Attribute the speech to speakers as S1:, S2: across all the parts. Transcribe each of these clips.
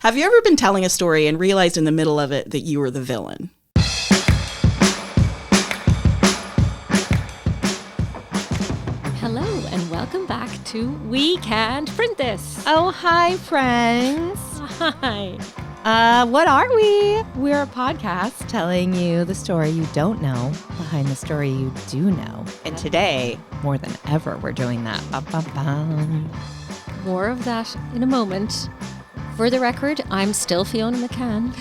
S1: Have you ever been telling a story and realized in the middle of it that you were the villain?
S2: Hello and welcome back to We Can't Print This.
S3: Oh, hi, friends.
S2: Hi.
S3: What are we? We're a podcast telling you the story you don't know behind the story you do know. And today, more than ever, we're doing that. Bum, bum, bum.
S2: More of that in a moment. For the record, I'm still Fiona McCann.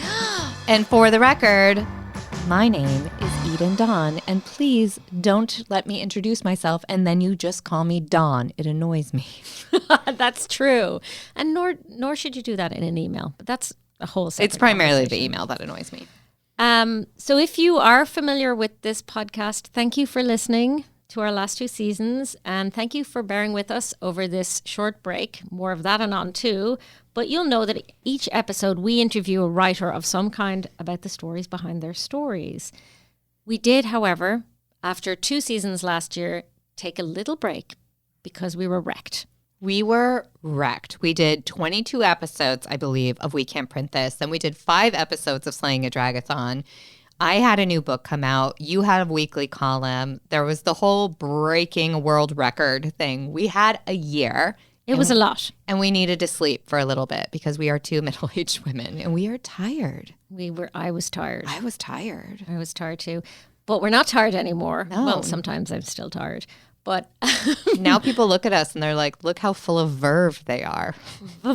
S3: And for the record, my name is Eden Dawn. And please don't let me introduce myself and then you just call me Dawn. It annoys me.
S2: That's true. And nor should you do that in an email. But that's a whole separate
S3: It's primarily the email that annoys me.
S2: So if you are familiar with this podcast, thank you for listening to our last two seasons. And thank you for bearing with us over this short break. More of that anon too. But you'll know that each episode we interview a writer of some kind about the stories behind their stories. We did, however, after 2 seasons last year, take a little break because we were wrecked.
S3: We were wrecked. We did 22 episodes, I believe, of We Can't Print This. Then we did 5 episodes of Slaying a Dragathon. I had a new book come out. You had a weekly column. There was the whole breaking world record thing. We had a year.
S2: It was a lot.
S3: And we needed to sleep for a little bit because we are 2 middle-aged women and we are tired.
S2: I was tired.
S3: I was tired.
S2: I was tired too. But we're not tired anymore.
S3: No.
S2: Well, sometimes I'm still tired. But
S3: now people look at us and they're like, look how full of verve they are.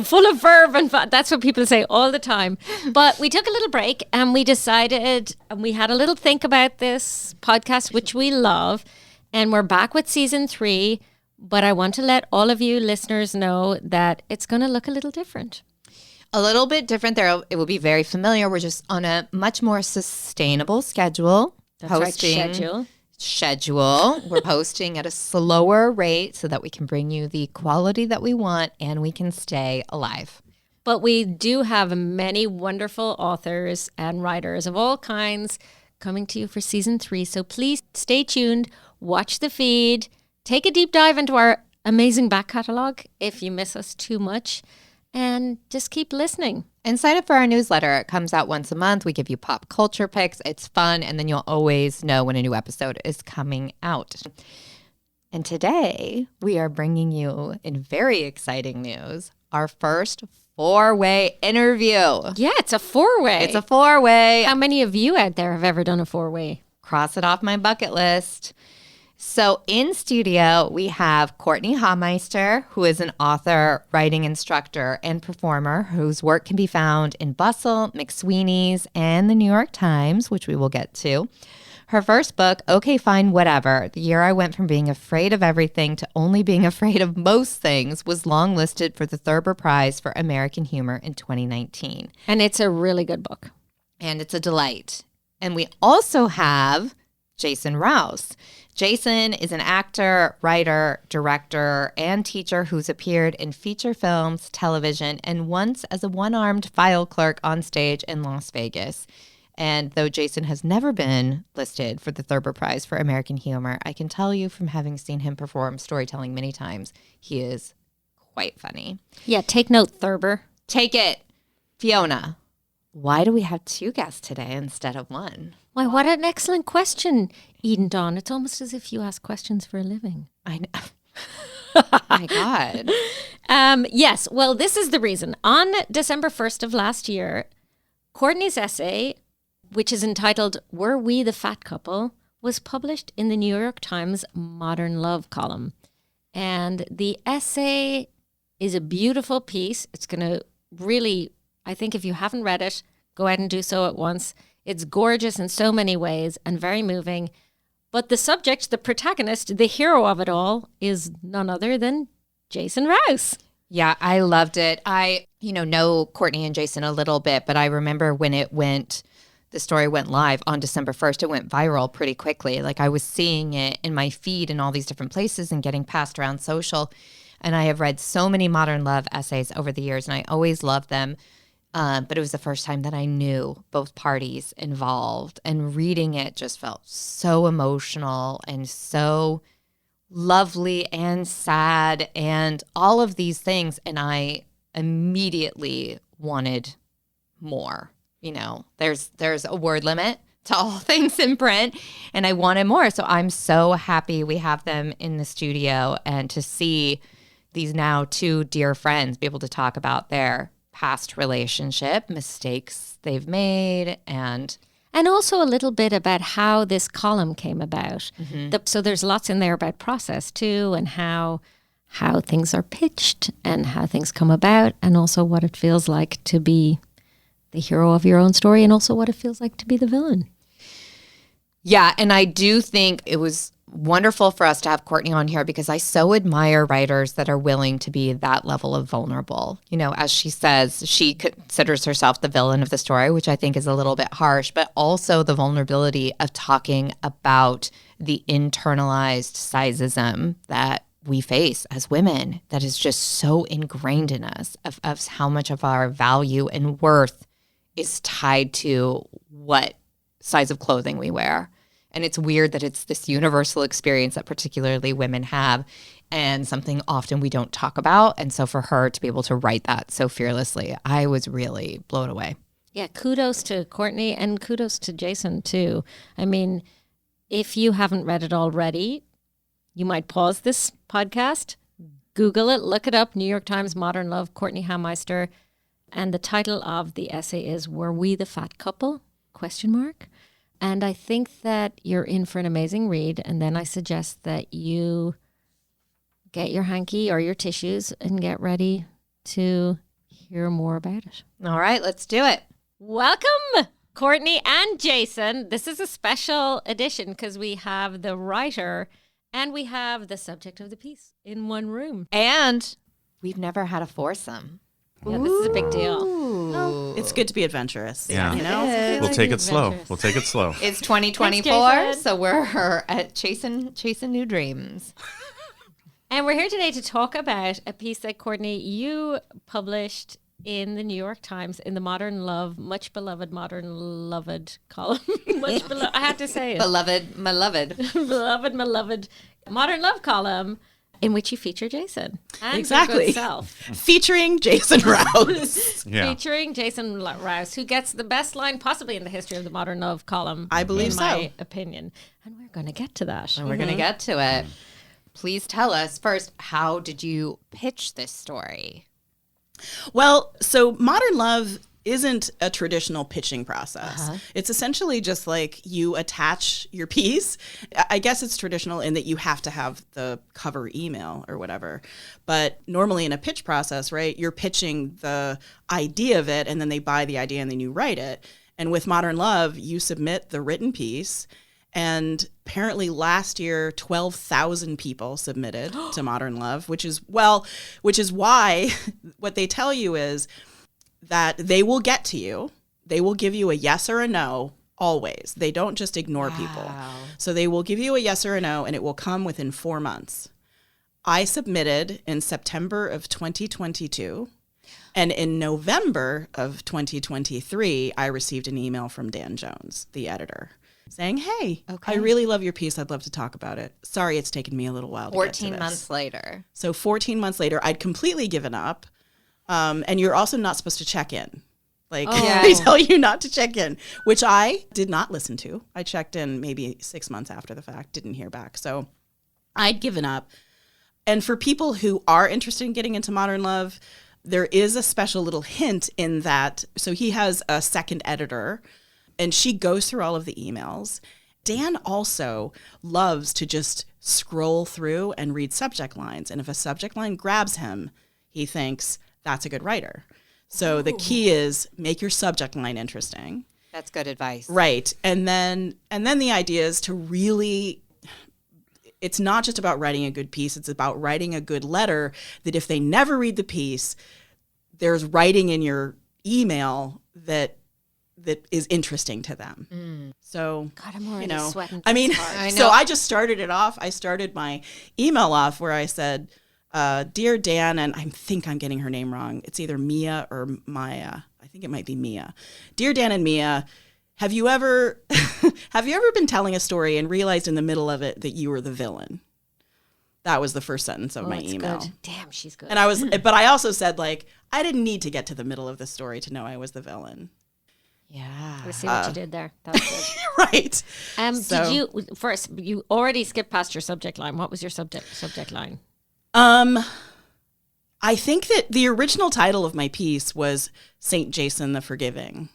S2: Full of verve and fun. That's what people say all the time. But we took a little break and we decided, and we had a little think about this podcast, which we love. And we're back with season 3. But I want to let all of you listeners know that it's going to look a little different.
S3: A little bit different there. It will be very familiar. We're just on a much more sustainable schedule.
S2: That's right,
S3: schedule. We're posting at a slower rate so that we can bring you the quality that we want and we can stay alive.
S2: But we do have many wonderful authors and writers of all kinds coming to you for season 3. So please stay tuned, watch the feed, take a deep dive into our amazing back catalog if you miss us too much, and just keep listening.
S3: And sign up for our newsletter. It comes out once a month. We give you pop culture picks. It's fun, and then you'll always know when a new episode is coming out. And today, we are bringing you, in very exciting news, our first 4-way interview.
S2: Yeah, it's a 4-way.
S3: It's a 4-way.
S2: How many of you out there have ever done a 4-way?
S3: Cross it off my bucket list. So in studio, we have Courtenay Hameister, who is an author, writing instructor, and performer whose work can be found in Bustle, McSweeney's, and the New York Times, which we will get to. Her first book, Okay, Fine, Whatever, The Year I Went from Being Afraid of Everything to Only Being Afraid of Most Things, was longlisted for the Thurber Prize for American Humor in 2019.
S2: And it's a really good book.
S3: And it's a delight. And we also have Jason Rouse. Jason is an actor, writer, director, and teacher who's appeared in feature films, television, and once as a one-armed file clerk on stage in Las Vegas. And though Jason has never been listed for the Thurber Prize for American Humor, I can tell you from having seen him perform storytelling many times, he is quite funny.
S2: Yeah, take note, Thurber.
S3: Take it. Fiona, why do we have 2 guests today instead of 1?
S2: Why, what an excellent question, Eden Dawn. It's almost as if you ask questions for a living.
S3: I know. My God.
S2: Yes, well, this is the reason. On December 1st of last year, Courtenay's essay, which is entitled Were We the Fat Couple, was published in the New York Times Modern Love column. And the essay is a beautiful piece. It's going to really, I think if you haven't read it, go ahead and do so at once. It's gorgeous in so many ways and very moving. But the subject, the protagonist, the hero of it all is none other than Jason Rouse.
S3: Yeah, I loved it. I, know Courtenay and Jason a little bit, but I remember when the story went live on December 1st, it went viral pretty quickly. Like I was seeing it in my feed in all these different places and getting passed around social. And I have read so many modern love essays over the years, and I always loved them. But it was the first time that I knew both parties involved, and reading it just felt so emotional and so lovely and sad and all of these things. And I immediately wanted more. There's a word limit to all things in print, and I wanted more. So I'm so happy we have them in the studio, and to see these now two dear friends be able to talk about their past relationship, mistakes they've made, and
S2: also a little bit about how this column came about. So there's lots in there about process too, and how things are pitched and how things come about, and also what it feels like to be the hero of your own story, and also what it feels like to be the villain.
S3: Yeah, and I do think it was wonderful for us to have Courtenay on here, because I so admire writers that are willing to be that level of vulnerable. As she says, she considers herself the villain of the story, which I think is a little bit harsh, but also the vulnerability of talking about the internalized sizeism that we face as women, that is just so ingrained in us, of how much of our value and worth is tied to what size of clothing we wear. And it's weird that it's this universal experience that particularly women have, and something often we don't talk about. And so for her to be able to write that so fearlessly, I was really blown away.
S2: Yeah, kudos to Courtenay, and kudos to Jason too. I mean, if you haven't read it already, you might pause this podcast, Google it, look it up, New York Times, Modern Love, Courtenay Hameister. And the title of the essay is "Were We the Fat Couple?" ? And I think that you're in for an amazing read. And then I suggest that you get your hanky or your tissues and get ready to hear more about it.
S3: All right, let's do it.
S2: Welcome, Courtenay and Jason. This is a special edition because we have the writer and we have the subject of the piece in one room.
S3: And we've never had a foursome.
S2: Yeah, this is a big deal.
S1: Oh, it's good to be adventurous.
S4: Yeah.
S1: You
S4: We'll take it slow. We'll take it slow.
S3: It's 2024,
S2: Thanks,
S3: so we're at chasing new dreams.
S2: And we're here today to talk about a piece that, Courtenay, you published in the New York Times in the Modern Love, much beloved Modern Loved column. Much beloved. I had to say it.
S3: Beloved, my loved.
S2: Beloved, my loved Modern Love column, in which you feature Jason. And
S1: Exactly.
S2: your good self.
S1: Featuring Jason Rouse.
S4: Yeah.
S2: Featuring Jason Rouse, who gets the best line possibly in the history of the Modern Love column.
S1: I believe
S2: in
S1: so.
S2: my opinion. And we're going to get to that.
S3: And we're going to get to it. Please tell us first, how did you pitch this story?
S1: Well, so Modern Love isn't a traditional pitching process. It's essentially just like you attach your piece. I guess it's traditional in that you have to have the cover email or whatever. But normally in a pitch process, right, you're pitching the idea of it and then they buy the idea and then you write it. And with Modern Love, you submit the written piece. And apparently last year, 12,000 people submitted to Modern Love, which is why what they tell you is that they will get to you. They will give you a yes or a no always. They don't just ignore people. So they will give you a yes or a no, and it will come within 4 months. I submitted in September of 2022. And in November of 2023, I received an email from Dan Jones, the editor, saying, hey, I really love your piece. I'd love to talk about it. Sorry, it's taken me a little while to get to
S3: 14
S1: this.
S3: months later.
S1: So 14 months later, I'd completely given up. And you're also not supposed to check in. Like, they tell you not to check in, which I did not listen to. I checked in maybe 6 months after the fact, didn't hear back. So I'd given up. And for people who are interested in getting into Modern Love, there is a special little hint in that. So he has a second editor, and she goes through all of the emails. Dan also loves to just scroll through and read subject lines. And if a subject line grabs him, he thinks, that's a good writer. So the key is make your subject line interesting.
S3: That's good advice.
S1: Right. And then the idea is to really, it's not just about writing a good piece, it's about writing a good letter that if they never read the piece, there's writing in your email that is interesting to them. So,
S2: God, I'm already sweating.
S1: I mean,
S3: I know.
S1: so I just started it off. I started my email off where I said, Dear Dan, and I think I'm getting her name wrong. It's either Mia or Maya. I think it might be Mia. Dear Dan and Mia, have you ever been telling a story and realized in the middle of it that you were the villain? That was the first sentence of my email.
S2: Good. Damn, she's good.
S1: And but I also said, like, I didn't need to get to the middle of the story to know I was the villain.
S3: Yeah.
S2: I see what you did there. That's good.
S1: Right.
S2: You already skipped past your subject line. What was your subject line?
S1: I think that the original title of my piece was Saint Jason the Forgiving.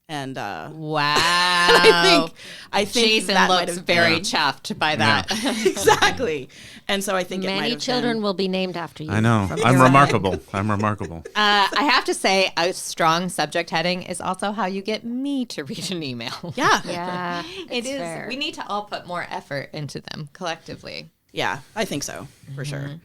S1: And
S3: wow.
S1: I think
S3: Jason
S1: that
S3: looks very chuffed by that.
S1: exactly. And so I think it might
S2: Many
S1: have
S2: children
S1: been.
S2: will be named after you.
S4: I know.
S2: from
S4: I'm
S2: here on
S4: remarkable. I'm remarkable.
S3: I have to say, a strong subject heading is also how you get me to read an email.
S1: Yeah.
S2: out. Yeah,
S3: It is.
S2: fair.
S3: We need to all put more effort into them collectively.
S1: Yeah, I think so, for sure.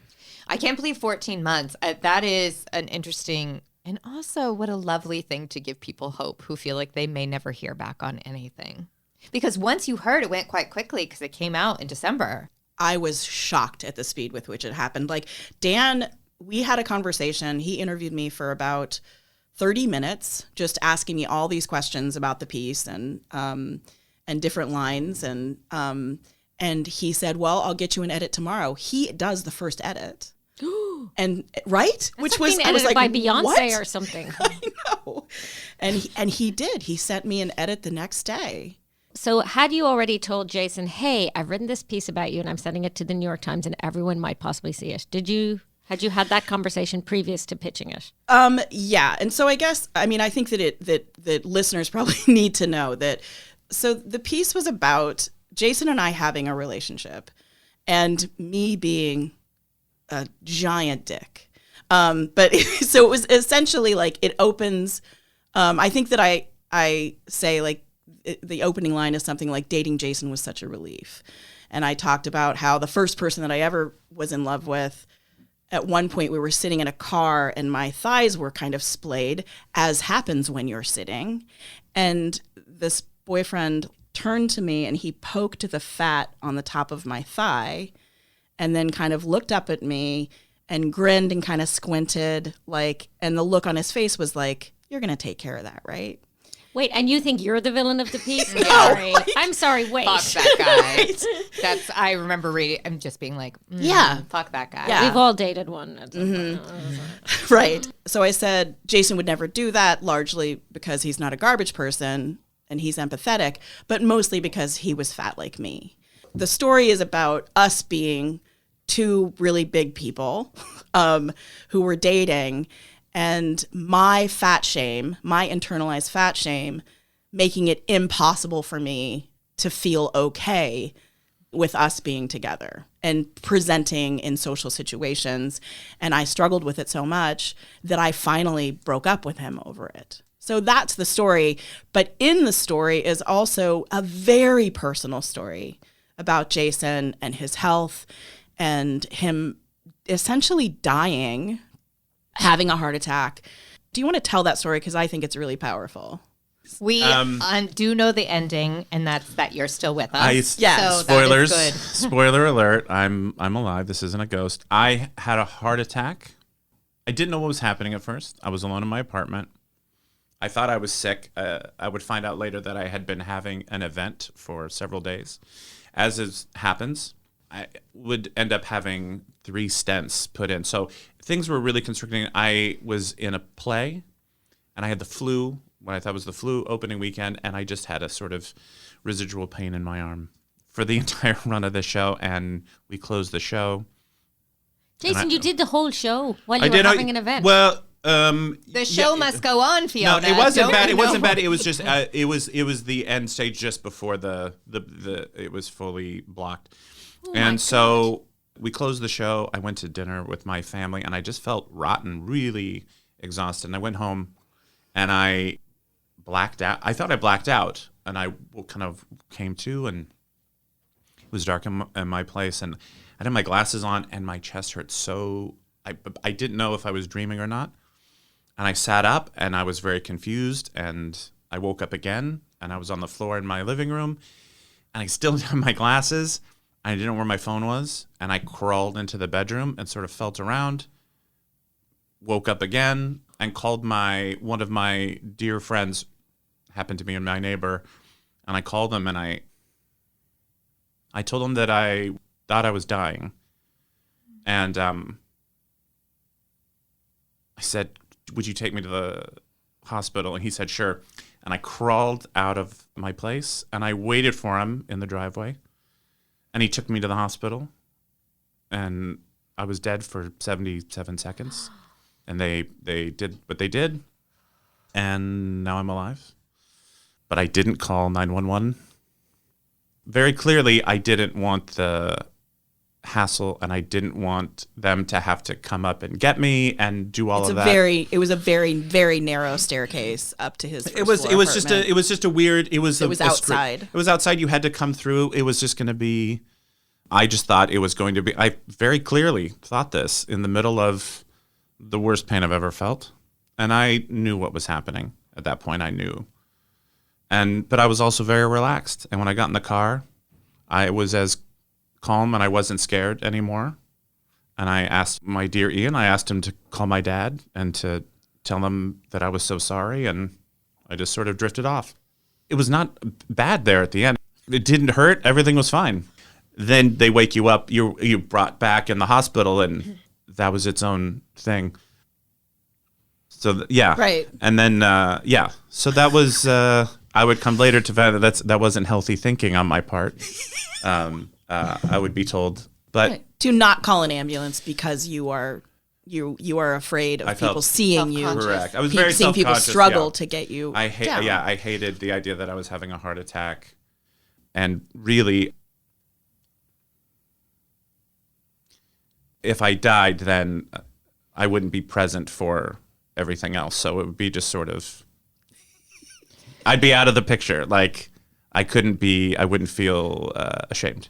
S3: I can't believe 14 months. That is an interesting, and also what a lovely thing to give people hope who feel like they may never hear back on anything. Because once you heard, it went quite quickly because it came out in December.
S1: I was shocked at the speed with which it happened. Like, Dan, we had a conversation. He interviewed me for about 30 minutes, just asking me all these questions about the piece and different lines. And he said, well, I'll get you an edit tomorrow. He does the first edit. And right?
S2: Which was edited
S1: like,
S2: by Beyonce
S1: what?
S2: or something.
S1: I know. And he did. He sent me an edit the next day.
S2: So had you already told Jason, hey, I've written this piece about you and I'm sending it to the New York Times and everyone might possibly see it? Had you had that conversation previous to pitching it?
S1: Yeah. And so I guess, I think that listeners probably need to know that. So the piece was about Jason and I having a relationship and me being a giant dick. But so it was essentially like it opens. I think that I say like the opening line is something like dating Jason was such a relief. And I talked about how the first person that I ever was in love with, at one point we were sitting in a car and my thighs were kind of splayed, as happens when you're sitting. And this boyfriend turned to me and he poked the fat on the top of my thigh and then kind of looked up at me and grinned and kind of squinted, like, and the look on his face was like, you're going to take care of that, right?
S2: Wait, and you think you're the villain of the piece?
S1: No,
S2: Sorry.
S1: like-
S2: I'm sorry, wait.
S3: Fuck that guy.
S1: Right.
S3: I remember reading, I'm just being like,
S1: Yeah.
S3: fuck that guy.
S1: Yeah.
S2: We've all dated one.
S1: Right. So I said Jason would never do that, largely because he's not a garbage person and he's empathetic, but mostly because he was fat like me. The story is about us being two really big people who were dating, and my internalized fat shame, making it impossible for me to feel okay with us being together and presenting in social situations. And I struggled with it so much that I finally broke up with him over it. So that's the story. But in the story is also a very personal story about Jason and his health and him essentially dying, having a heart attack. Do you want to tell that story? Because I think it's really powerful.
S3: We do know the ending, and that's that you're still with us.
S1: Yes.
S3: So
S4: Spoilers.
S3: that is good.
S4: Spoiler alert. I'm alive. This isn't a ghost. I had a heart attack. I didn't know what was happening at first. I was alone in my apartment. I thought I was sick. I would find out later that I had been having an event for several days. As happens, I would end up having 3 stents put in. So things were really constricting. I was in a play, and I had the flu, what I thought was the flu opening weekend, and I just had a sort of residual pain in my arm for the entire run of the show, and we closed the show.
S2: Jason, you did the whole show while you were having an event.
S4: Well,
S3: The show must go on, Fiona.
S4: No, it wasn't bad. It
S3: Don't
S4: wasn't
S3: know.
S4: bad. It was just it was the end stage just before the it was fully blocked, and so we closed the show. I went to dinner with my family, and I just felt rotten, really exhausted. And I went home, and I blacked out. I thought I blacked out, and I kind of came to, and it was dark in my place, and I had my glasses on, and my chest hurt so. I didn't know if I was dreaming or not. And I sat up, and I was very confused, and I woke up again, and I was on the floor in my living room, and I still didn't have my glasses, and I didn't know where my phone was, and I crawled into the bedroom and sort of felt around, woke up again, and called one of my dear friends, happened to be my neighbor, and I called them, and I told them that I thought I was dying, and I said, would you take me to the hospital? And he said, sure. And I crawled out of my place and I waited for him in the driveway. And he took me to the hospital. And I was dead for 77 seconds. And they did what they did. And now I'm alive. But I didn't call 911. Very clearly, I didn't want the hassle, and I didn't want them to have to come up and get me and do all of that.
S1: It was a very, very narrow staircase up to his first
S4: It was
S1: floor
S4: just
S1: apartment.
S4: it was just a weird. It was
S1: outside.
S4: It was outside. You had to come through. It was just going to be. I just thought it was going to be. I very clearly thought this in the middle of the worst pain I've ever felt, and I knew what was happening at that point. I knew, but I was also very relaxed. And when I got in the car, I was as calm and I wasn't scared anymore. And I asked my dear Ian, I asked him to call my dad and to tell him that I was so sorry. And I just sort of drifted off. It was not bad there at the end. It didn't hurt. Everything was fine. Then they wake you up. You brought back in the hospital, and that was its own thing. So yeah.
S1: Right.
S4: And then, yeah. So that was, I would come later to find that wasn't healthy thinking on my part. I would be told, but
S1: to not call an ambulance because you are afraid of people seeing you.
S4: Correct. I was very
S1: seeing people
S4: self-conscious,
S1: struggle to get you
S4: down.
S1: down.
S4: I hated the idea that I was having a heart attack, and really, if I died, then I wouldn't be present for everything else. So it would be just sort of, I'd be out of the picture. Like I wouldn't feel ashamed.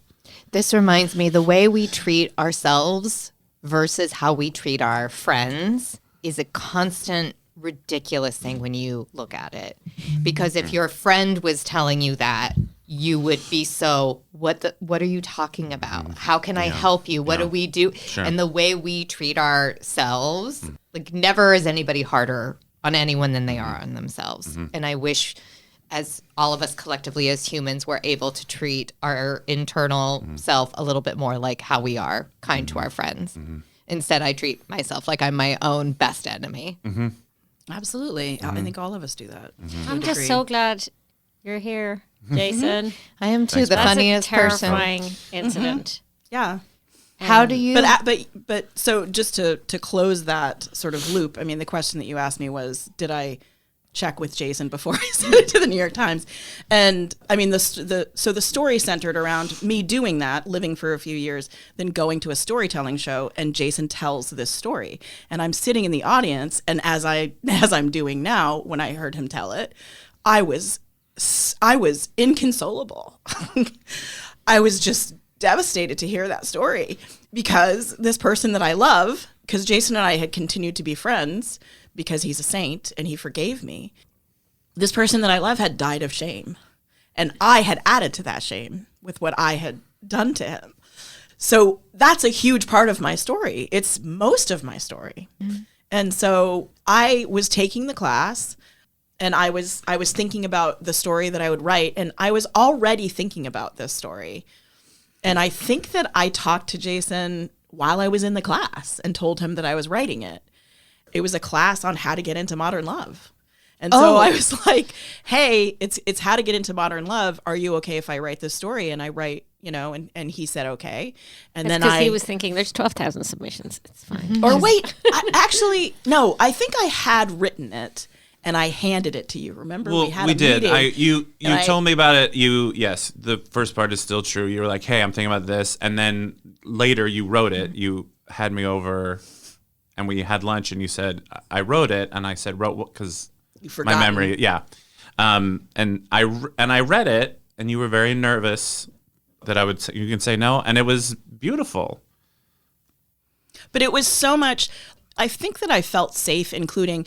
S3: This reminds me, the way we treat ourselves versus how we treat our friends is a constant ridiculous thing when you look at it. Because if your friend was telling you that, you would be so, what are you talking about? How can I help you? What do we do?
S4: Sure.
S3: And the way we treat ourselves, like never is anybody harder on anyone than they are on themselves. And I wish, as all of us collectively as humans, were able to treat our internal self a little bit more like how we are kind to our friends. Instead, I treat myself like I'm my own best enemy.
S1: Absolutely. I think all of us do that.
S2: I'm just so glad you're here, Jason.
S3: I am too. The
S2: That's
S3: funniest
S2: a terrifying
S3: person.
S2: incident.
S1: Yeah.
S3: How do you?
S1: But so just to close that sort of loop, I mean, the question that you asked me was, did I check with Jason before I sent it to the New York Times? And I mean, the story centered around me doing that, living for a few years, then going to a storytelling show, and Jason tells this story, and I'm sitting in the audience, and as I'm doing now, when I heard him tell it, I was inconsolable. I was just devastated to hear that story, because this person that I love, because Jason and I had continued to be friends because he's a saint and he forgave me. This person that I love had died of shame, and I had added to that shame with what I had done to him. So that's a huge part of my story. It's most of my story. And so I was taking the class, and I was thinking about the story that I would write, and I was already thinking about this story. And I think that I talked to Jason while I was in the class and told him that I was writing it. It was a class on how to get into modern love. And so I was like, hey, it's how to get into modern love. Are you okay if I write this story? And I write, and he said, okay. And
S2: It's
S1: then
S2: because he was thinking there's 12,000 submissions. It's fine.
S1: or wait, no, I think I had written it and I handed it to you. Remember,
S4: Well,
S1: we had
S4: we
S1: a
S4: did.
S1: meeting.
S4: You told me about it. Yes, the first part is still true. You were like, hey, I'm thinking about this. And then later you wrote it. You had me over and we had lunch, and you said, I wrote it. And I said, wrote what? Because my memory, yeah. And I read it, and you were very nervous that you can say no. And it was beautiful.
S1: But it was so much, I think that I felt safe including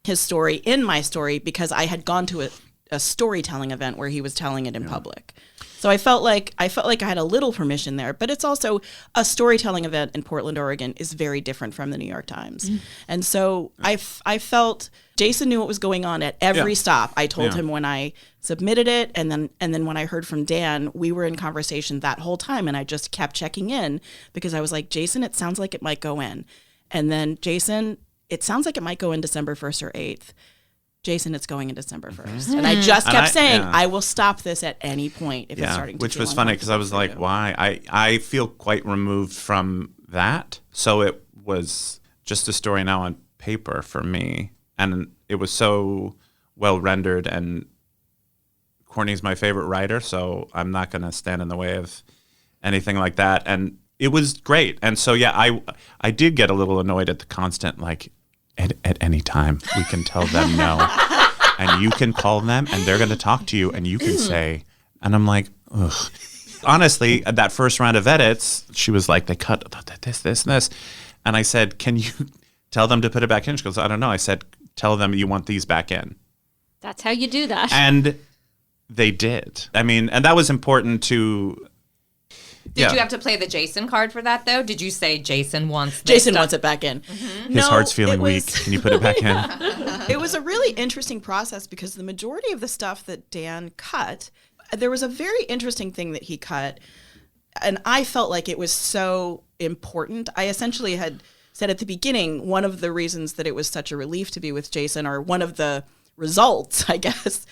S1: his story in my story because I had gone to a storytelling event where he was telling it in public. So I felt like I had a little permission there, but it's also a storytelling event in Portland, Oregon is very different from the New York Times. And so I felt Jason knew what was going on at every stop. I told him when I submitted it, and then when I heard from Dan, we were in conversation that whole time, and I just kept checking in because I was like, Jason, it sounds like it might go in. And then Jason, it sounds like it might go in December 1st or 8th. Jason, it's going in December 1st. And I just kept saying, I will stop this at any point if it's starting to
S4: which
S1: feel
S4: was funny because I was like, why? I feel quite removed from that. So it was just a story now on paper for me. And it was so well rendered, and Courtney's my favorite writer, so I'm not going to stand in the way of anything like that. And it was great. And so, yeah, I did get a little annoyed at the constant, like, at any time we can tell them no. And you can call them and they're going to talk to you and you can say, and I'm like, ugh. Honestly, that first round of edits, she was like, they cut this, and this. And I said, can you tell them to put it back in? She goes, I don't know. I said, tell them you want these back in.
S2: That's how you do that.
S4: And they did. I mean, and that was important to...
S3: Did you have to play the Jason card for that, though? Did you say Jason wants
S1: it back in?
S4: Mm-hmm. His heart's feeling weak. Can you put it back in?
S1: It was a really interesting process because the majority of the stuff that Dan cut, there was a very interesting thing that he cut, and I felt like it was so important. I essentially had said at the beginning, one of the reasons that it was such a relief to be with Jason, or one of the results, I guess,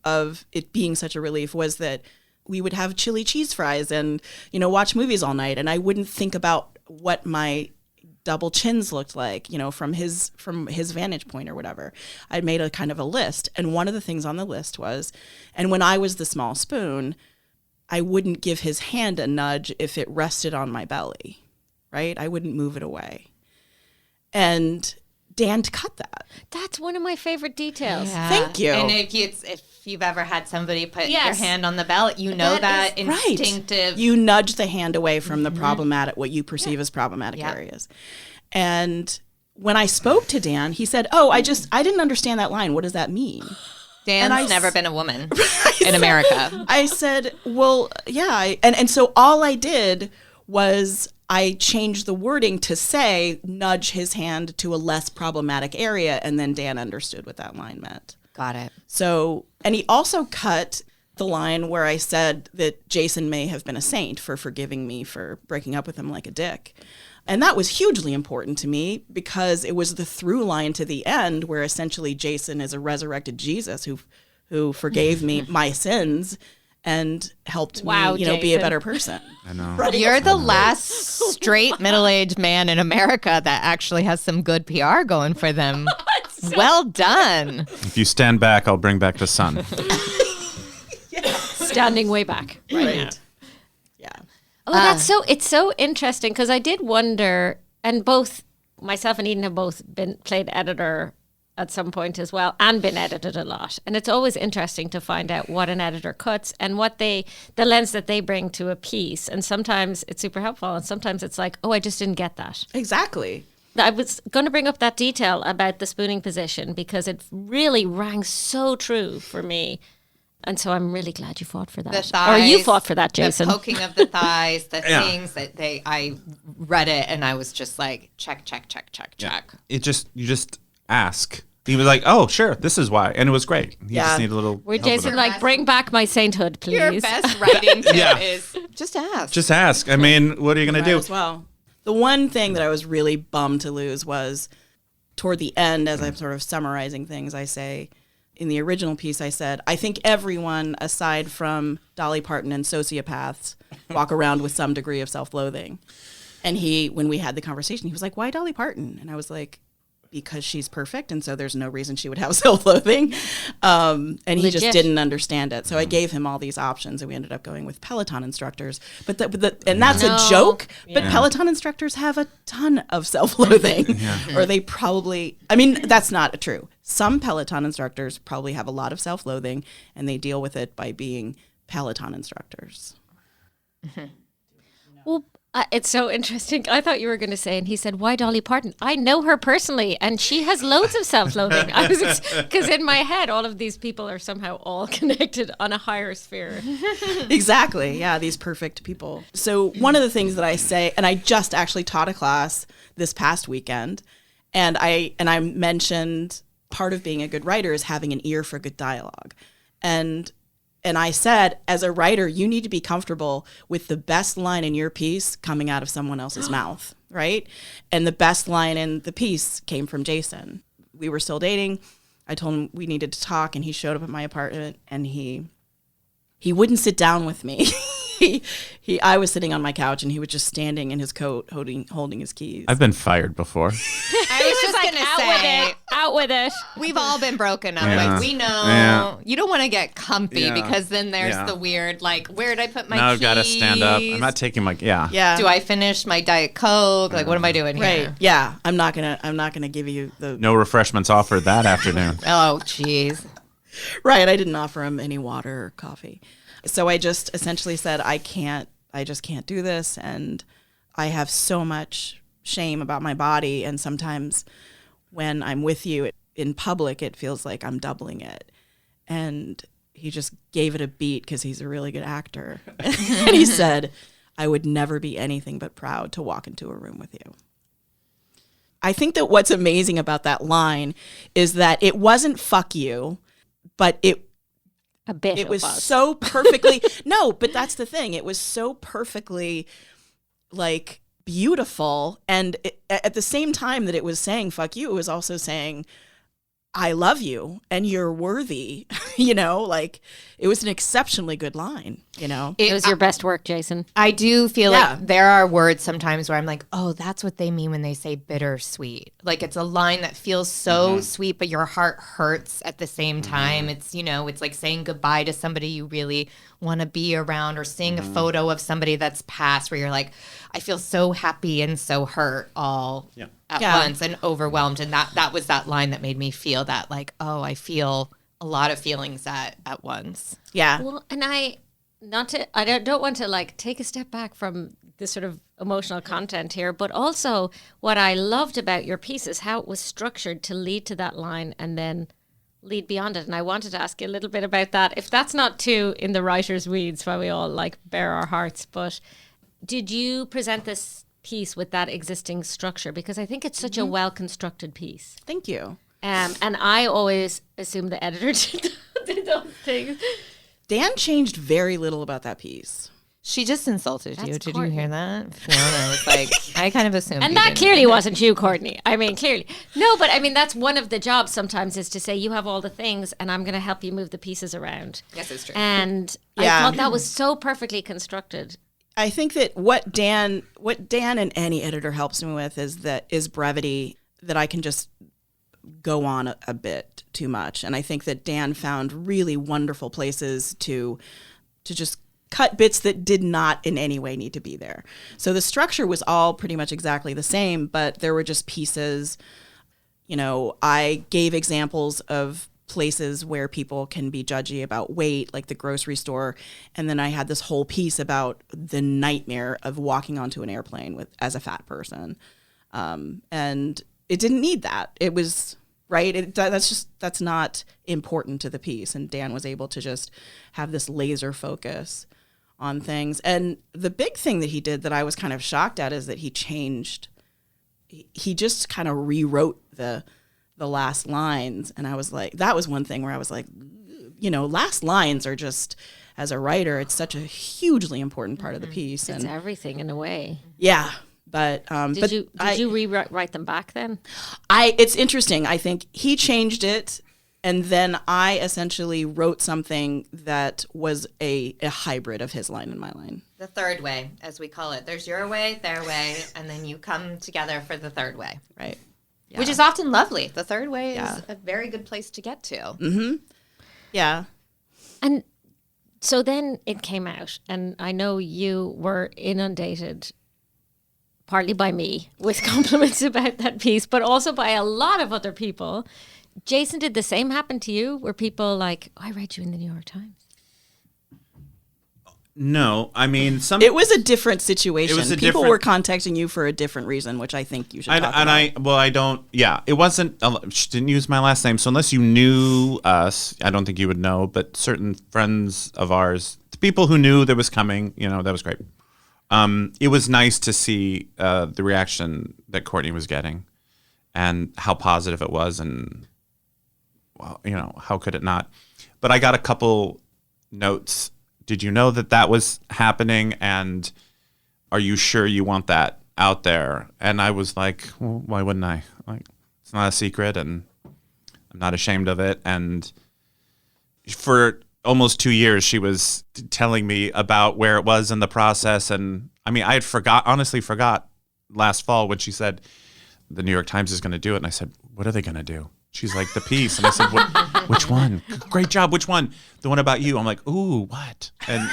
S1: of it being such a relief was that we would have chili cheese fries and, watch movies all night. And I wouldn't think about what my double chins looked like, from his vantage point or whatever. I made a kind of a list. And one of the things on the list was, and when I was the small spoon, I wouldn't give his hand a nudge if it rested on my belly, right? I wouldn't move it away. And Dan cut that.
S2: That's one of my favorite details.
S3: Yeah.
S1: Thank you.
S3: And if you've ever had somebody put your hand on the belt, that instinctive.
S1: Right. You nudge the hand away from the problematic, what you perceive as problematic areas. And when I spoke to Dan, he said, I didn't understand that line. What does that mean?
S3: Dan's never been a woman in America.
S1: I said, well, yeah. And so all I did was I changed the wording to say, nudge his hand to a less problematic area. And then Dan understood what that line meant.
S3: Got it.
S1: So, and he also cut the line where I said that Jason may have been a saint for forgiving me for breaking up with him like a dick. And that was hugely important to me because it was the through line to the end where essentially Jason is a resurrected Jesus who forgave me my sins and helped me, be a better person.
S4: I know.
S3: Right? You're the last straight middle-aged man in America that actually has some good PR going for them. Well done.
S4: If you stand back, I'll bring back the sun.
S2: Standing way back right now.
S1: Yeah.
S2: Oh, it's so interesting because I did wonder, and both myself and Eden have both played editor at some point as well and been edited a lot. And it's always interesting to find out what an editor cuts and what the lens that they bring to a piece. And sometimes it's super helpful and sometimes it's like, I just didn't get that.
S1: Exactly.
S2: I was going to bring up that detail about the spooning position because it really rang so true for me. And so I'm really glad you fought for that.
S3: The thighs,
S2: or you fought for that, Jason.
S3: The poking of the thighs, the things that I read it and I was just like, check.
S4: You just ask. He was like, oh, sure, this is why. And it was great. You just need a little
S2: Where Jason like, bring back my sainthood, please.
S3: Your best writing tip is just ask.
S4: Just ask. I mean, what are you going to do?
S1: As well. The one thing that I was really bummed to lose was toward the end, as I'm sort of summarizing things, I say, in the original piece, I said, I think everyone, aside from Dolly Parton and sociopaths, walk around with some degree of self-loathing. And when we had the conversation, he was like, why Dolly Parton? And I was like, because she's perfect, and so there's no reason she would have self-loathing. And he just didn't understand it. So I gave him all these options, and we ended up going with Peloton instructors. But that's a joke, but Peloton instructors have a ton of self-loathing. Or they probably, that's not true. Some Peloton instructors probably have a lot of self-loathing, and they deal with it by being Peloton instructors.
S2: Well, it's so interesting. I thought you were going to say, and he said, why Dolly Parton? I know her personally, and she has loads of self-loathing. Because in my head, all of these people are somehow all connected on a higher sphere.
S1: Exactly. Yeah, these perfect people. So one of the things that I say, and I just actually taught a class this past weekend, and I mentioned part of being a good writer is having an ear for good dialogue. And And I said, as a writer, you need to be comfortable with the best line in your piece coming out of someone else's mouth, right? And the best line in the piece came from Jason. We were still dating. I told him we needed to talk, and he showed up at my apartment, and he wouldn't sit down with me. I was sitting on my couch, and he was just standing in his coat holding his keys.
S4: I've been fired before.
S3: I was just
S2: like,
S3: gonna
S2: out
S3: say,
S2: with it. Out with it.
S3: we've all been broken up.
S4: Yeah.
S3: Like, we know
S4: Yeah.
S3: you don't want to get comfy
S4: Yeah.
S3: because then there's
S4: Yeah.
S3: the weird, like, where did I put my
S4: Now
S3: keys?
S4: I've got to stand up. I'm not taking my
S1: Yeah.
S3: Do I finish my Diet Coke? Like, what am I doing
S1: Right.
S3: here?
S1: Yeah. I'm not gonna give you the
S4: No refreshments offered that afternoon.
S3: Oh, jeez.
S1: right. I didn't offer him any water or coffee. So I just essentially said, I just can't do this. And I have so much shame about my body. And sometimes when I'm with you in public, it feels like I'm doubling it. And he just gave it a beat because he's a really good actor. And he said, I would never be anything but proud to walk into a room with you. I think that what's amazing about that line is that it wasn't fuck you, but it was so perfectly no, but that's the thing. It was so perfectly like beautiful, and at the same time that it was saying fuck you, it was also saying I love you and you're worthy. Like it was an exceptionally good line.
S2: It was your best work, Jason.
S3: I do feel
S1: Yeah.
S3: like there are words sometimes where I'm like, oh, that's what they mean when they say bittersweet. Like it's a line that feels so sweet, but your heart hurts at the same time. It's, it's like saying goodbye to somebody you really want to be around, or seeing a photo of somebody that's passed where you're like, I feel so happy and so hurt all at once and overwhelmed. And that was that line that made me feel that, like, oh, I feel a lot of feelings at once.
S1: Yeah.
S2: Well, and I don't want to like take a step back from this sort of emotional content here, but also what I loved about your piece is how it was structured to lead to that line and then lead beyond it. And I wanted to ask you a little bit about that. If that's not too in the writer's weeds while we all like bare our hearts, but did you present this piece with that existing structure? Because I think it's such a well-constructed piece.
S1: Thank you.
S2: And I always assume the editor did those things.
S1: Dan changed very little about that piece.
S3: She just insulted you.
S2: That's
S3: Did
S2: Courtenay.
S3: you hear that? Fiona was like, I kind of assumed.
S2: And
S3: you
S2: that
S3: didn't.
S2: clearly wasn't you, Courtney. I mean, clearly. No, but I mean, that's one of the jobs sometimes is to say, you have all the things and I'm going to help you move the pieces around.
S3: Yes, it's true.
S2: And
S1: Yeah.
S2: I thought that was so perfectly constructed.
S1: I think that what Dan and any editor helps me with is brevity, that I can just go on a bit too much. And I think that Dan found really wonderful places to just cut bits that did not in any way need to be there. So the structure was all pretty much exactly the same, but there were just pieces. I gave examples of places where people can be judgy about weight, like the grocery store. And then I had this whole piece about the nightmare of walking onto an airplane as a fat person. And it didn't need that. It was right. That's not important to the piece. And Dan was able to just have this laser focus on things. And the big thing that he did that I was kind of shocked at is that he changed. He just kind of rewrote the last lines. And I was like, that was one thing where I was like, last lines are just, as a writer, it's such a hugely important part of the piece.
S2: It's
S1: And
S2: everything in a way.
S1: yeah. But
S2: Did you rewrite them back then?
S1: It's interesting. I think he changed it, and then I essentially wrote something that was a hybrid of his line and my line.
S3: The third way, as we call it. There's your way, their way, and then you come together for the third way.
S1: Right. Yeah.
S3: Which is often lovely. The third way is a very good place to get to.
S1: Mm-hmm. Yeah.
S2: And so then it came out, and I know you were inundated partly by me with compliments about that piece, but also by a lot of other people. Jason, did the same happen to you? Were people like, I read you in the New York Times?
S4: No, I mean,
S1: It was a different situation.
S4: It was a
S1: People
S4: different-
S1: were contacting you for a different reason, which I think you should talk about.
S4: I don't. Yeah, it wasn't. She didn't use my last name, so unless you knew us, I don't think you would know. But certain friends of ours, the people who knew that was coming, that was great. It was nice to see the reaction that Courtney was getting, and how positive it was, and well, how could it not? But I got a couple notes. Did you know that was happening? And are you sure you want that out there? And I was like, well, why wouldn't I? Like, it's not a secret, and I'm not ashamed of it. And for almost 2 years, she was telling me about where it was in the process. And I mean, I had honestly forgot last fall when she said the New York Times is going to do it. And I said, what are they going to do? She's like, the piece. And I said, which one? Great job. Which one? The one about you. I'm like, ooh, what? And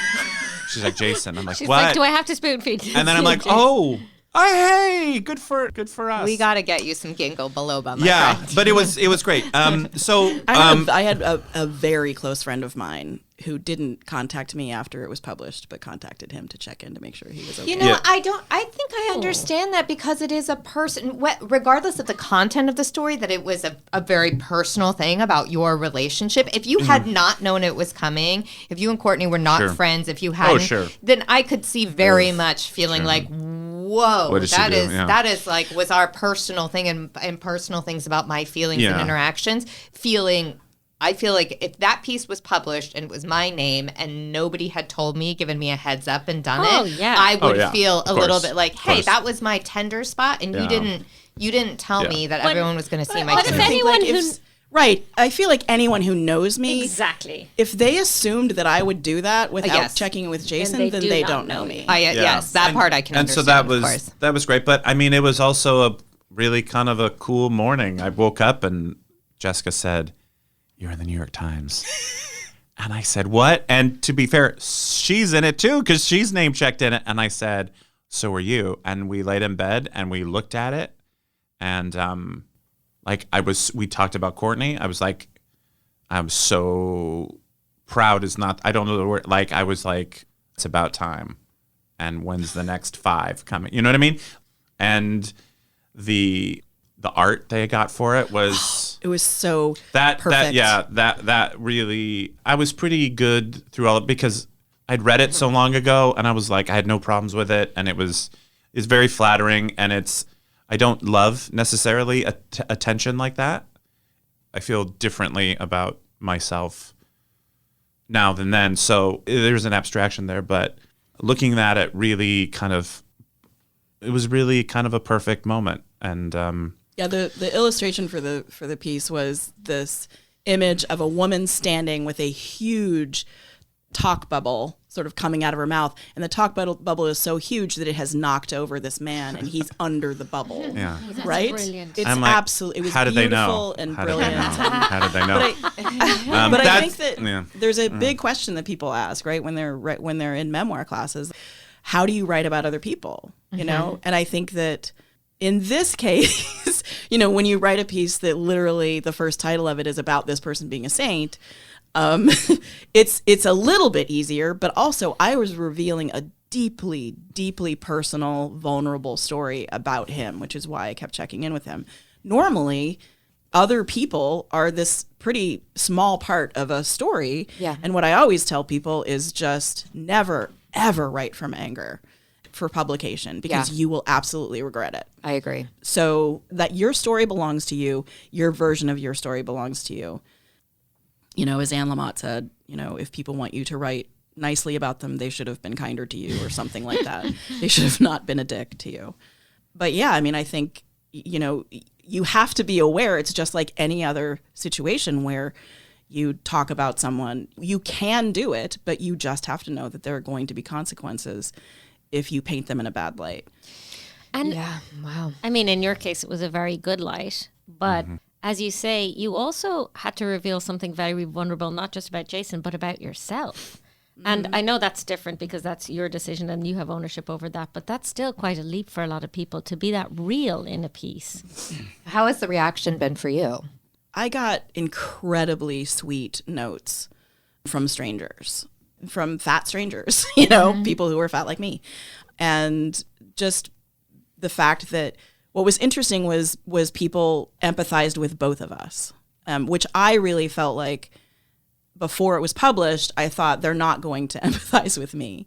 S4: she's like, Jason. I'm like,
S2: She's
S4: what?
S2: like, do I have to spoon feed?
S4: And then I'm like, oh, hey, good for us.
S3: We got to get you some ginkgo biloba, my
S4: yeah,
S3: friend.
S4: but it was great.
S1: I had a very close friend of mine who didn't contact me after it was published, but contacted him to check in to make sure he was okay.
S3: You know, I think I understand that because it is a person, regardless of the content of the story, that it was a very personal thing about your relationship. If you had not known it was coming, if you and Courtenay were not friends, if you hadn't, then I could see very much feeling like, whoa, that is like, was our personal thing and personal things about my feelings and interactions, I feel like if that piece was published and it was my name and nobody had told me, given me a heads up and done it, I would feel a little bit like, hey, that was my tender spot, and you didn't tell me that everyone was going to see my.
S2: But if anyone
S1: right, I feel like anyone who knows me,
S2: exactly,
S1: if they assumed that I would do that without checking with Jason, then they don't know me.
S3: Yes, that part I can understand.
S4: And so that was great, but I mean, it was also a really kind of a cool morning. I woke up and Jessica said, "You're in the New York Times." And I said, what? And to be fair, she's in it too, because she's name checked in it. And I said, so are you? And we laid in bed and we looked at it. And we talked about Courtenay. I was like, I'm so proud is not, I don't know the word. Like, I was like, it's about time. And when's the next 5 coming? You know what I mean? And the art they got for it was
S1: so perfect.
S4: That really, I was pretty good through all of it because I'd read it so long ago and I was like, I had no problems with it, and it's very flattering, and I don't love necessarily attention like that. I feel differently about myself now than then, so there's an abstraction there, but looking at it it was really kind of a perfect moment. And
S1: the illustration for the piece was this image of a woman standing with a huge talk bubble sort of coming out of her mouth, and the talk bubble is so huge that it has knocked over this man, and he's under the bubble.
S4: Yeah,
S1: right.
S2: Brilliant.
S1: It's absolutely. It was
S4: how did they
S1: beautiful
S4: know?
S1: And
S4: how
S1: brilliant.
S4: How did they know?
S1: But I think that there's a big question that people ask, right, when they're in memoir classes. How do you write about other people? You know, and I think that in this case, you know, when you write a piece that literally the first title of it is about this person being a saint, it's a little bit easier, but also I was revealing a deeply, deeply personal, vulnerable story about him, which is why I kept checking in with him. Normally, other people are this pretty small part of a story.
S3: Yeah.
S1: And what I always tell people is just never, ever write from anger for publication, because you will absolutely regret it.
S3: I agree.
S1: So that your story belongs to you, your version of your story belongs to you. You know, as Anne Lamott said, you know, if people want you to write nicely about them, they should have been kinder to you, or something like that. They should have not been a dick to you. But yeah, I mean, I think, you know, you have to be aware. It's just like any other situation where you talk about someone. You can do it, but you just have to know that there are going to be consequences if you paint them in a bad light.
S2: And
S3: wow.
S2: I mean, in your case, it was a very good light, but as you say, you also had to reveal something very vulnerable, not just about Jason, but about yourself. And I know that's different because that's your decision and you have ownership over that, but that's still quite a leap for a lot of people to be that real in a piece.
S3: How has the reaction been for you?
S1: I got incredibly sweet notes from strangers, from fat strangers, you know, people who were fat like me. And just the fact that what was interesting was people empathized with both of us, which I really felt like before it was published, I thought they're not going to empathize with me.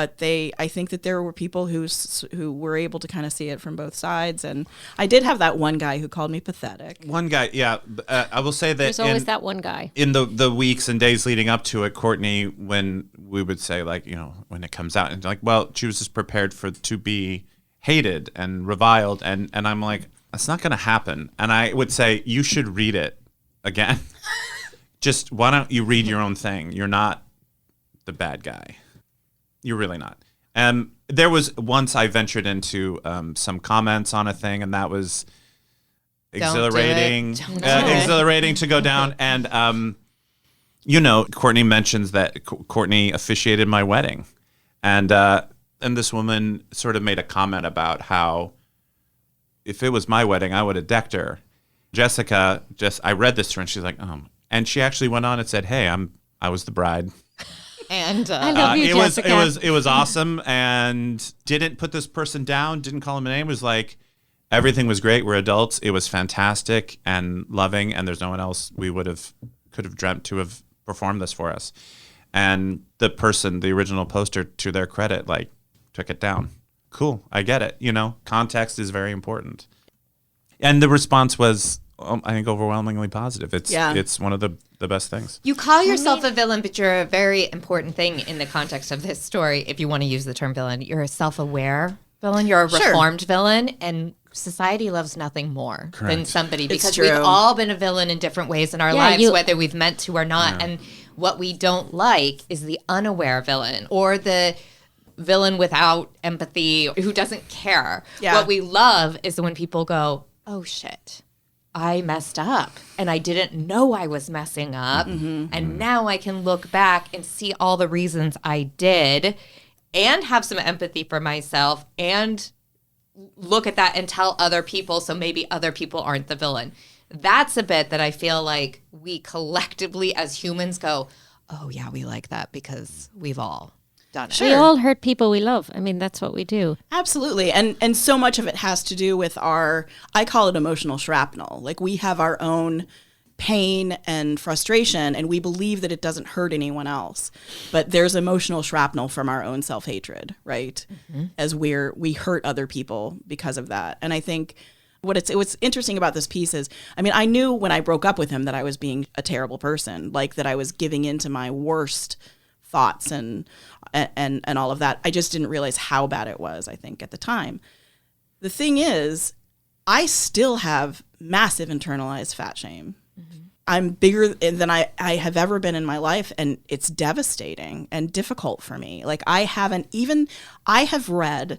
S1: But I think that there were people who were able to kind of see it from both sides. And I did have that one guy who called me pathetic.
S4: One guy, yeah. I will say that
S2: There's always that one guy.
S4: In the weeks and days leading up to it, Courtenay, when we would say, like, when it comes out, and like, well, she was just prepared to be hated and reviled. And I'm like, that's not going to happen. And I would say, you should read it again. Just why don't you read your own thing? You're not the bad guy. You're really not. There was once I ventured into some comments on a thing, and that was exhilarating. Exhilarating to go down. And Courtenay mentions that Courtenay officiated my wedding, and this woman sort of made a comment about how if it was my wedding, I would have decked her. Jessica, I read this to her, and she's like, oh, and she actually went on and said, hey, I was the bride.
S3: And
S2: I love you, Jessica.
S4: It was awesome, and didn't put this person down, didn't call him a name. It was like, everything was great. We're adults. It was fantastic and loving, and there's no one else we could have dreamt to have performed this for us. And the person, the original poster, to their credit, like, took it down. Cool, I get it. Context is very important. And the response was, I think, overwhelmingly positive. It's one of the best things.
S3: You call yourself a villain, but you're a very important thing in the context of this story, if you want to use the term villain. You're a self-aware villain. You're a reformed villain, and society loves nothing more than somebody, because we've all been a villain in different ways in our lives, whether we've meant to or not. Yeah. And what we don't like is the unaware villain, or the villain without empathy, who doesn't care. Yeah. What we love is when people go, oh shit, I messed up and I didn't know I was messing up. And now I can look back and see all the reasons I did, and have some empathy for myself, and look at that and tell other people, so maybe other people aren't the villain. That's a bit that I feel like we collectively as humans go, oh yeah, we like that, because we've all done it.
S2: We all hurt people we love. I mean, that's what we do.
S1: Absolutely. And so much of it has to do with I call it emotional shrapnel. Like, we have our own pain and frustration, and we believe that it doesn't hurt anyone else. But there's emotional shrapnel from our own self-hatred, right? As we hurt other people because of that. And I think what's interesting about this piece is, I mean, I knew when I broke up with him that I was being a terrible person, like that I was giving into my worst thoughts and all of that. I just didn't realize how bad it was, I think, at the time. The thing is, I still have massive internalized fat shame. I'm bigger than I have ever been in my life, and it's devastating and difficult for me. Like, I have read,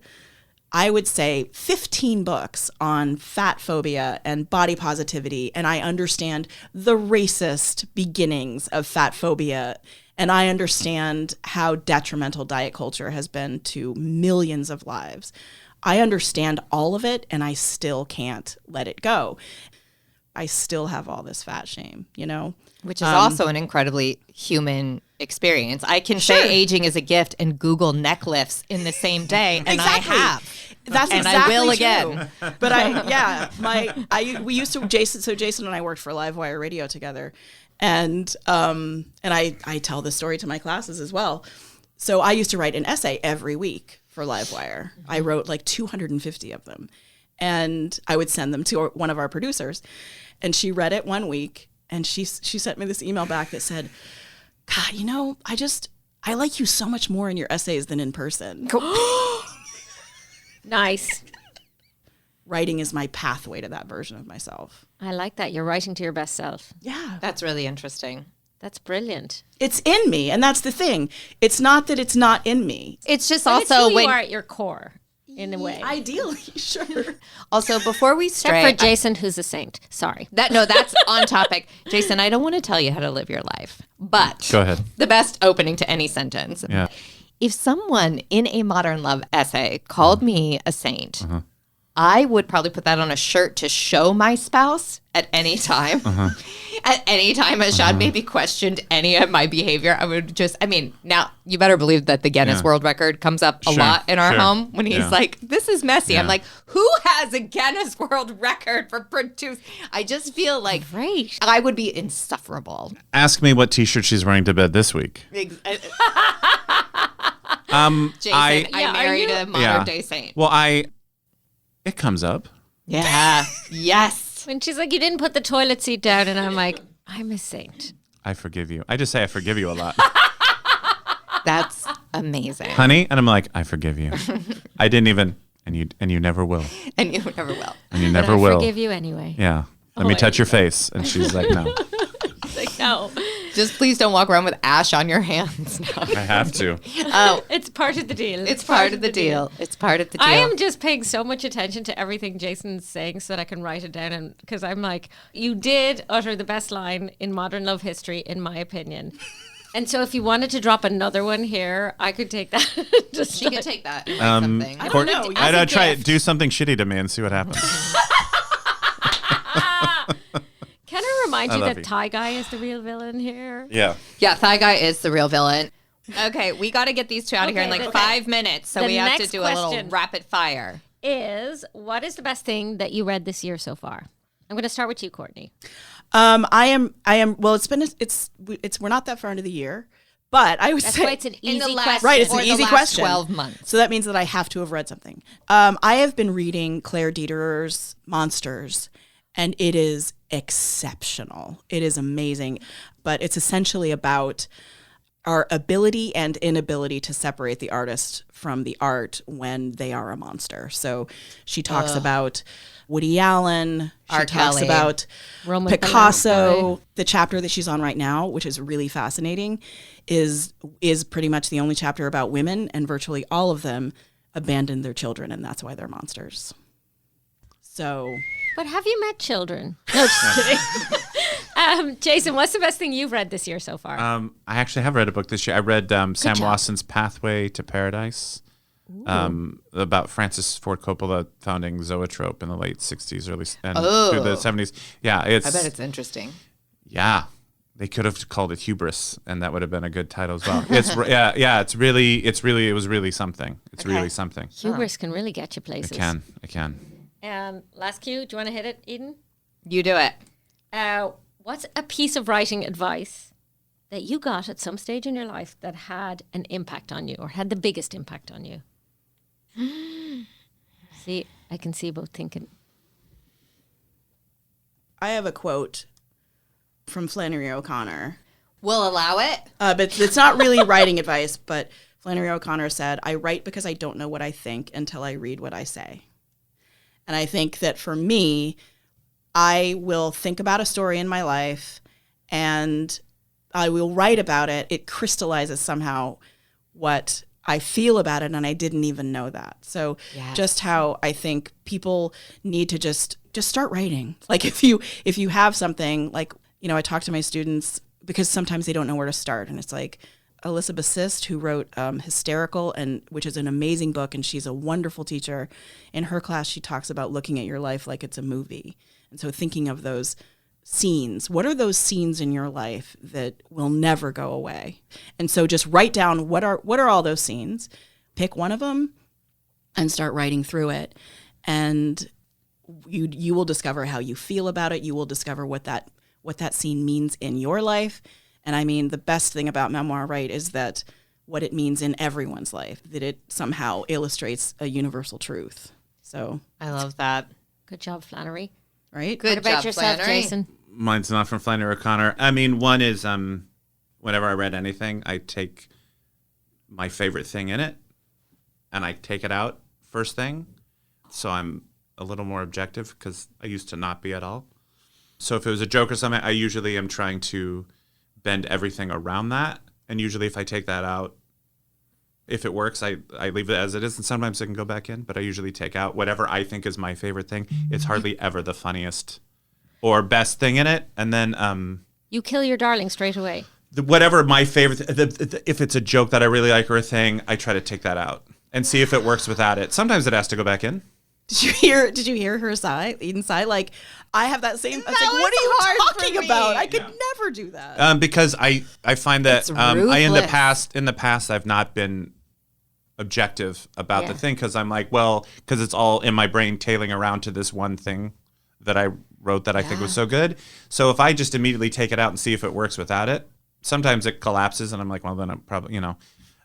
S1: I would say, 15 books on fat phobia and body positivity, and I understand the racist beginnings of fat phobia. And I understand how detrimental diet culture has been to millions of lives. I understand all of it, and I still can't let it go. I still have all this fat shame,
S3: Which is also an incredibly human experience. I can say aging is a gift and Google neck lifts in the same day, and
S1: exactly.
S3: I have.
S1: That's
S3: and
S1: exactly
S3: I will
S1: true.
S3: Again.
S1: But we used to, Jason and I worked for Livewire Radio together. And I tell this story to my classes as well. So I used to write an essay every week for Livewire. I wrote like 250 of them. And I would send them to one of our producers. And she read it one week, and she sent me this email back that said, God, I like you so much more in your essays than in person.
S2: Nice.
S1: Writing is my pathway to that version of myself.
S2: I like that. You're writing to your best self.
S1: Yeah.
S3: That's really interesting.
S2: That's brilliant.
S1: It's in me, and that's the thing. It's not that it's not in me.
S3: It's just
S2: but
S3: also
S2: it's who
S3: when
S2: you are at your core, in a way.
S1: Ideally, sure.
S3: Also, before we stray,
S2: except for Jason, who's a saint. Sorry.
S3: That's on topic. Jason, I don't want to tell you how to live your life, but
S4: Go ahead.
S3: The best opening to any sentence.
S4: Yeah.
S3: If someone in a modern love essay called me a saint, I would probably put that on a shirt to show my spouse at any time. At any time a Sean maybe questioned any of my behavior, I would now you better believe that the Guinness World Record comes up a lot in our home when he's like, this is messy. I'm like, who has a Guinness World Record for produce? I just feel like I would be insufferable.
S4: Ask me what t-shirt she's wearing to bed this week.
S3: Jason, I
S2: Yeah, are
S3: married
S2: you-
S3: a modern day saint.
S4: Well, it comes up.
S3: Yeah. Yes.
S2: When she's like, you didn't put the toilet seat down, and I'm like, I'm a saint.
S4: I forgive you. I just say I forgive you a lot.
S3: That's amazing.
S4: Honey, and I'm like, I forgive you. I didn't even, and you never will.
S3: And you never will.
S4: And you
S2: But
S4: never
S2: I
S4: will.
S2: forgive you anyway.
S4: Yeah. Let me touch your face. And she's like, no,
S2: Like, no,
S3: Just please don't walk around with ash on your hands now.
S4: I have to.
S3: Oh,
S2: it's part of the deal.
S3: it's part of the deal. It's part of the deal.
S2: I am just paying so much attention to everything Jason's saying so that I can write it down. And because I'm like, you did utter the best line in modern love history, in my opinion. And so if you wanted to drop another one here, I could take that. Just
S3: She could take that and write something.
S1: I don't know.
S4: I
S2: As a
S4: don't try it.
S2: gift.
S4: Do something shitty to me and see what happens.
S2: Can I remind you
S4: love
S2: that
S4: you.
S2: Thai Guy is the real villain here?
S4: Yeah.
S3: Yeah, Thigh Guy is the real villain. Okay, we got to get these two out of here in
S2: Okay,
S3: like
S2: the-
S3: 5 minutes. So
S2: the
S3: we have to
S2: next
S3: do a little
S2: question.
S3: rapid fire.
S2: What is the best thing that you read this year so far? I'm going to start with you, Courtney.
S1: I am. Well, we're not that far into the year, but I would
S2: That's
S1: say
S2: why it's an
S3: In the
S2: easy
S3: last-
S2: question.
S1: right. It's
S3: or
S1: an
S3: the
S1: easy
S3: last
S1: question.
S3: 12 months.
S1: So that means that I have to have read something. I have been reading Claire Dieter's Monsters, and it is exceptional. It is amazing, but it's essentially about our ability and inability to separate the artist from the art when they are a monster. So she talks about Woody Allen. She
S3: R.
S1: talks
S3: Kelly.
S1: about
S2: Roman
S1: Picasso. The chapter that she's on right now, which is really fascinating, is pretty much the only chapter about women, and virtually all of them abandoned their children, and that's why they're monsters. So
S2: But have you met children? No, just kidding. Jason, what's the best thing you've read this year so far?
S4: I actually have read a book this year. I read Sam Lawson's Pathway to Paradise, about Francis Ford Coppola founding Zoetrope in the late 60s, early and through the 70s. Yeah,
S3: I bet it's interesting.
S4: Yeah, they could have called it Hubris, and that would have been a good title as well. It's it was really something. It's really something.
S2: Hubris can really get you places.
S4: It can.
S2: Last cue, do you want to hit it, Eden?
S3: You do it.
S2: What's a piece of writing advice that you got at some stage in your life that had an impact on you or had the biggest impact on you? See, I can see both thinking.
S1: I have a quote from Flannery O'Connor.
S3: We'll allow it.
S1: But it's not really writing advice, but Flannery O'Connor said, I write because I don't know what I think until I read what I say. And I think that for me, I will think about a story in my life and I will write about it. It crystallizes somehow what I feel about it, and I didn't even know that. So just how I think people need to just start writing. Like if you have something, like, I talk to my students because sometimes they don't know where to start, and it's like Alyssa Bassist, who wrote Hysterical, which is an amazing book, and she's a wonderful teacher. In her class, she talks about looking at your life like it's a movie. And so thinking of those scenes, what are those scenes in your life that will never go away? And so just write down what are all those scenes, pick one of them, and start writing through it. And you will discover how you feel about it. You will discover what that scene means in your life. And I mean, the best thing about memoir, right, is that what it means in everyone's life, that it somehow illustrates a universal truth. So,
S3: I love that.
S2: Good job, Flannery.
S1: right?
S3: Good
S2: What about
S3: job,
S2: yourself,
S3: Flannery.
S2: Jason?
S4: Mine's not from Flannery O'Connor. I mean, one is whenever I read anything, I take my favorite thing in it and I take it out first thing. So I'm a little more objective because I used to not be at all. So if it was a joke or something, I usually am trying to bend everything around that. And usually if I take that out, if it works, I leave it as it is. And sometimes it can go back in, but I usually take out whatever I think is my favorite thing. It's hardly ever the funniest or best thing in it. And then
S2: You kill your darling straight away.
S4: whatever my favorite, if it's a joke that I really like or a thing, I try to take that out and see if it works without it. Sometimes it has to go back in.
S1: Did you hear her sigh, Eden's sigh? Like, I have that same. I was like, what are
S3: hard
S1: you
S3: for
S1: talking
S3: me.
S1: about? I could never do that.
S4: Because I find that
S3: It's
S4: in the
S3: ruthless.
S4: past I've not been objective about the
S2: Yeah.
S4: thing because I'm like, well, because it's all in my brain tailing around to this one thing that I wrote that I think was so good. So if I just immediately take it out and see if it works without it, sometimes it collapses and I'm like, well, then I'm probably,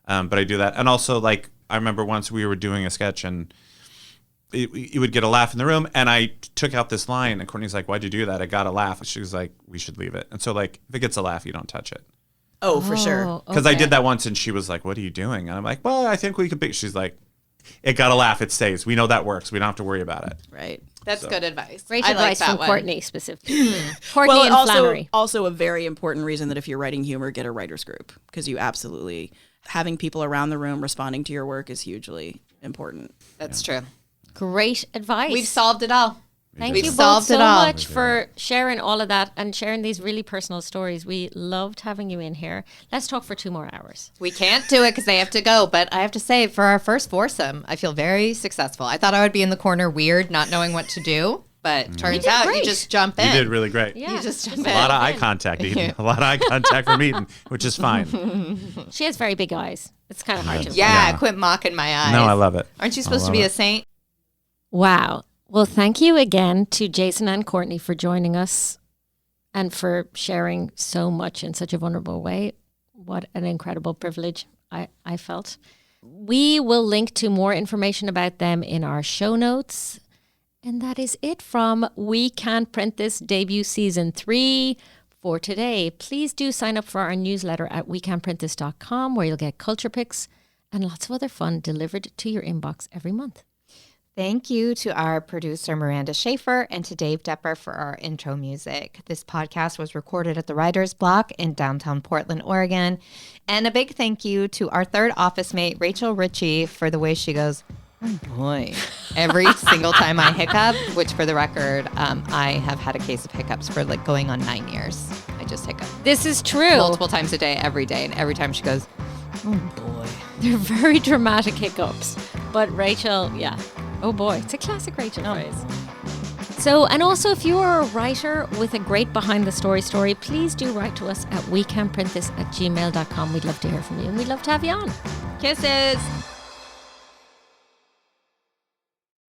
S4: But I do that. And also, like, I remember once we were doing a sketch and you would get a laugh in the room, and I took out this line, and Courtney's like, "Why'd you do that?" I got a laugh. She was like, "We should leave it." And so, like, if it gets a laugh, you don't touch it.
S1: Oh, for sure.
S4: Because I did that once, and she was like, "What are you doing?" And I'm like, "Well, I think we could be." She's like, "It got a laugh. It stays. We know that works. We don't have to worry about it."
S1: Right.
S3: That's good advice.
S2: Great
S3: I
S2: advice
S3: like that
S2: from
S3: one.
S2: Courtney specifically. Courtney and
S1: also,
S2: Flannery.
S1: also a very important reason that if you're writing humor, get a writer's group, because you absolutely, having people around the room responding to your work is hugely important.
S3: That's true.
S2: Great advice.
S3: We've solved it all.
S2: Thank
S3: We've
S2: you both
S3: solved
S2: so
S3: it all.
S2: much for sharing all of that and sharing these really personal stories. We loved having you in here. Let's talk for 2 more hours.
S3: We can't do it because they have to go. But I have to say, for our first foursome, I feel very successful. I thought I would be in the corner weird, not knowing what to do. But turns out
S2: great.
S3: you just jump in.
S4: You did really great.
S2: Yeah,
S3: You just jump
S4: A
S3: in.
S4: lot of eye contact, Eden. A lot of eye contact from Eden, which is fine.
S2: She has very big eyes. It's kind of hard to
S3: Yeah,
S4: Yeah.
S3: quit mocking my eyes.
S4: No, I love it.
S3: Aren't you supposed to be a saint?
S2: Wow. Well, thank you again to Jason and Courtney for joining us and for sharing so much in such a vulnerable way. What an incredible privilege I felt. We will link to more information about them in our show notes. And that is it from We Can't Print This debut season 3 for today. Please do sign up for our newsletter at wecan'tprintthis.com, where you'll get culture picks and lots of other fun delivered to your inbox every month.
S3: Thank you to our producer, Miranda Schaefer, and to Dave Depper for our intro music. This podcast was recorded at the Writer's Block in downtown Portland, Oregon. And a big thank you to our third office mate, Rachel Ritchie, for the way she goes, "Oh boy," every single time I hiccup, which for the record, I have had a case of hiccups for like going on 9 years. I just hiccup
S2: This is true.
S3: multiple times a day, every day. And every time she goes, "Oh boy."
S2: They're very dramatic hiccups. But Rachel, yeah. Oh boy, it's a classic Rachel phrase. So, and also if you are a writer with a great behind the story, please do write to us at wecan'tprintthis@gmail.com. We'd love to hear from you and we'd love to have you on.
S3: Kisses.